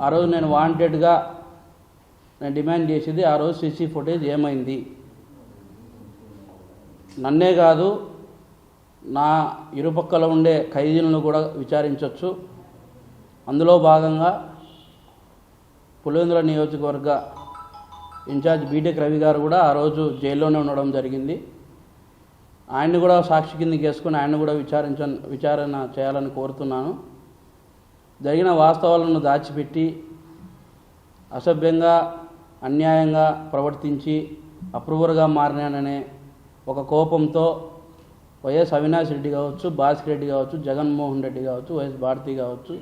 ఆ రోజు నేను వాంటెడ్గా నేను డిమాండ్ చేసేది ఆ రోజు సీసీ ఫుటేజ్ ఏమైంది, నన్నే కాదు నా ఇరుపక్కల ఉండే ఖైదీలను కూడా విచారించవచ్చు. అందులో భాగంగా పులివెందుల నియోజకవర్గ ఇన్ఛార్జ్ బీటెక్ రవి గారు కూడా ఆ రోజు జైల్లోనే ఉండడం జరిగింది. ఆయన్ని కూడా సాక్షి కిందకి వేసుకుని ఆయన కూడా విచారణ చేయాలని కోరుతున్నాను. జరిగిన వాస్తవాలను దాచిపెట్టి అసభ్యంగా అన్యాయంగా ప్రవర్తించి అప్రూవర్గా మారినాననే ఒక కోపంతో వైఎస్ అవినాష్ రెడ్డి కావచ్చు, భాస్కర్ రెడ్డి కావచ్చు, జగన్మోహన్ రెడ్డి కావచ్చు, వైఎస్ భారతి కావచ్చు,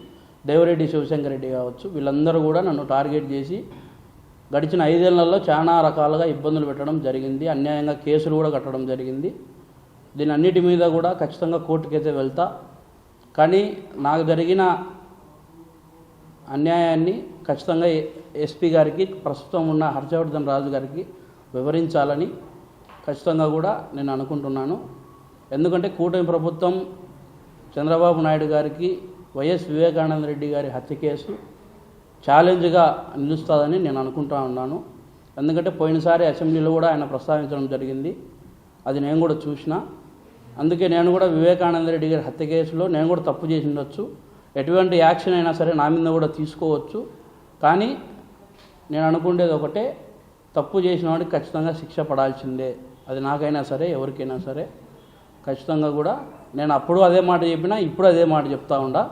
దేవిరెడ్డి శివశంకర్ రెడ్డి కావచ్చు, వీళ్ళందరూ కూడా నన్ను టార్గెట్ చేసి గడిచిన 5 ఏళ్లలో చాలా రకాలుగా ఇబ్బందులు పెట్టడం జరిగింది. అన్యాయంగా కేసులు కూడా కట్టడం జరిగింది. దీని అన్నిటి మీద కూడా ఖచ్చితంగా కోర్టుకైతే వెళ్తా. కానీ నాకు జరిగిన అన్యాయాన్ని ఖచ్చితంగా ఎస్పీ గారికి, ప్రస్తుతం ఉన్న హర్షవర్ధన్ రాజు గారికి వివరించాలని ఖచ్చితంగా కూడా నేను అనుకుంటున్నాను. ఎందుకంటే కూటమి ప్రభుత్వం చంద్రబాబు నాయుడు గారికి వైఎస్ వివేకానంద రెడ్డి గారి హత్య కేసు ఛాలెంజ్గా నిలుస్తుందని నేను అనుకుంటా ఉన్నాను. ఎందుకంటే పోయినసారి అసెంబ్లీలో కూడా ఆయన ప్రస్తావించడం జరిగింది, అది నేను కూడా చూసిన. అందుకే నేను కూడా వివేకానంద రెడ్డి గారి హత్య కేసులో నేను కూడా తప్పు చేసి ఉండొచ్చు, ఎటువంటి యాక్షన్ అయినా సరే నా మీద కూడా తీసుకోవచ్చు. కానీ నేను అనుకునేది ఒకటే, తప్పు చేసిన వాడికి ఖచ్చితంగా శిక్ష పడాల్సిందే. అది నాకైనా సరే ఎవరికైనా సరే ఖచ్చితంగా కూడా నేను అప్పుడు అదే మాట చెప్పినా ఇప్పుడు అదే మాట చెప్తా ఉండా.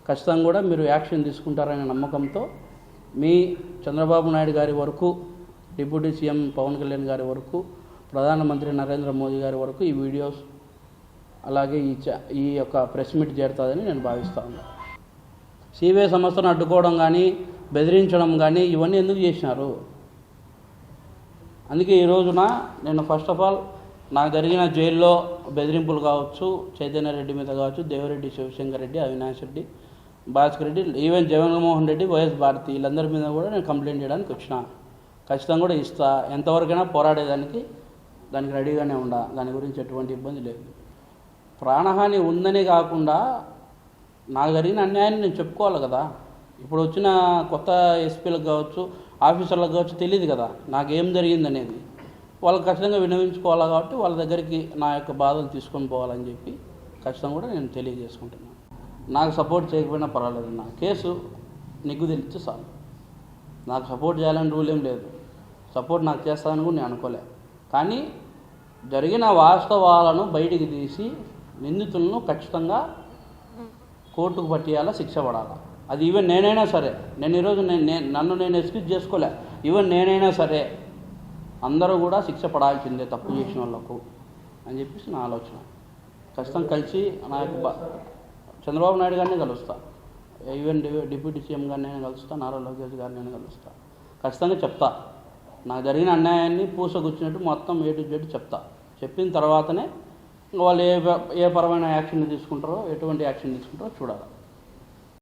ఖచ్చితంగా కూడా మీరు యాక్షన్ తీసుకుంటారనే నమ్మకంతో మీ చంద్రబాబు నాయుడు గారి వరకు, డిప్యూటీ సీఎం పవన్ కళ్యాణ్ గారి వరకు, ప్రధానమంత్రి నరేంద్ర మోదీ గారి వరకు ఈ వీడియోస్ అలాగే ఈ యొక్క ప్రెస్ మీట్ చేరుతుందని నేను భావిస్తా ఉన్నాను. సిబిఐ సంస్థను అడ్డుకోవడం కానీ బెదిరించడం కానీ ఇవన్నీ ఎందుకు చేసినారు? అందుకే ఈ రోజున నేను ఫస్ట్ ఆఫ్ ఆల్ నాకు జరిగిన జైల్లో బెదిరింపులు కావచ్చు, చైతన్య రెడ్డి మీద కావచ్చు, దేవిరెడ్డి శివశంకర్ రెడ్డి, అవినాష్ రెడ్డి, భాస్కర్ రెడ్డి, ఈవెన్ జగన్మోహన్ రెడ్డి, వైఎస్ భారతి, వీళ్ళందరి మీద కూడా నేను కంప్లైంట్ చేయడానికి వచ్చిన. ఖచ్చితంగా కూడా ఇస్తా, ఎంతవరకైనా పోరాడేదానికి దానికి రెడీగానే ఉండా. దాని గురించి ఎటువంటి ఇబ్బంది లేదు. ప్రాణహాని ఉందనే కాకుండా నాకు జరిగిన అన్యాయాన్ని నేను చెప్పుకోవాలి కదా. ఇప్పుడు వచ్చిన కొత్త ఎస్పీలకు కావచ్చు, ఆఫీసర్లకు కావచ్చు తెలియదు కదా నాకేం జరిగింది అనేది. వాళ్ళకి ఖచ్చితంగా విన్నవించుకోవాలి కాబట్టి వాళ్ళ దగ్గరికి నా యొక్క బాధలు తీసుకొని పోవాలని చెప్పి ఖచ్చితంగా కూడా నేను తెలియజేసుకుంటున్నాను. నాకు సపోర్ట్ చేయకపోయినా పర్వాలేదు, నా కేసు నిగ్గు తెలిస్తే చాలు. నాకు సపోర్ట్ చేయాలని రూల్ ఏం లేదు, సపోర్ట్ నాకు చేస్తానని కూడా నేను అనుకోలే. కానీ జరిగిన వాస్తవాలను బయటికి తీసి నిందితులను ఖచ్చితంగా కోర్టుకు పట్టేయాలా, శిక్ష పడాలా. అది ఈవెన్ నేనైనా సరే, నేను ఈరోజు నన్ను నేను ఎక్స్క్యూజ్ చేసుకోలే. ఈవెన్ నేనైనా సరే అందరూ కూడా శిక్ష పడాల్సిందే తప్పు చేసిన వాళ్ళకు అని చెప్పేసి నా ఆలోచన. ఖచ్చితంగా కలిసి నా యొక్క చంద్రబాబు నాయుడు గారిని కలుస్తా, ఈవెన్ డిప్యూటీ సీఎం గారిని నేను కలుస్తా, నారా లోకేష్ గారిని నేను కలుస్తా. ఖచ్చితంగా చెప్తా, నాకు జరిగిన అన్యాయాన్ని పూసగుచ్చినట్టు మొత్తం A to Z చెప్తా. చెప్పిన తర్వాతనే వాళ్ళు ఏ పరమైన యాక్షన్ తీసుకుంటారో, ఎటువంటి యాక్షన్ తీసుకుంటారో చూడాలి.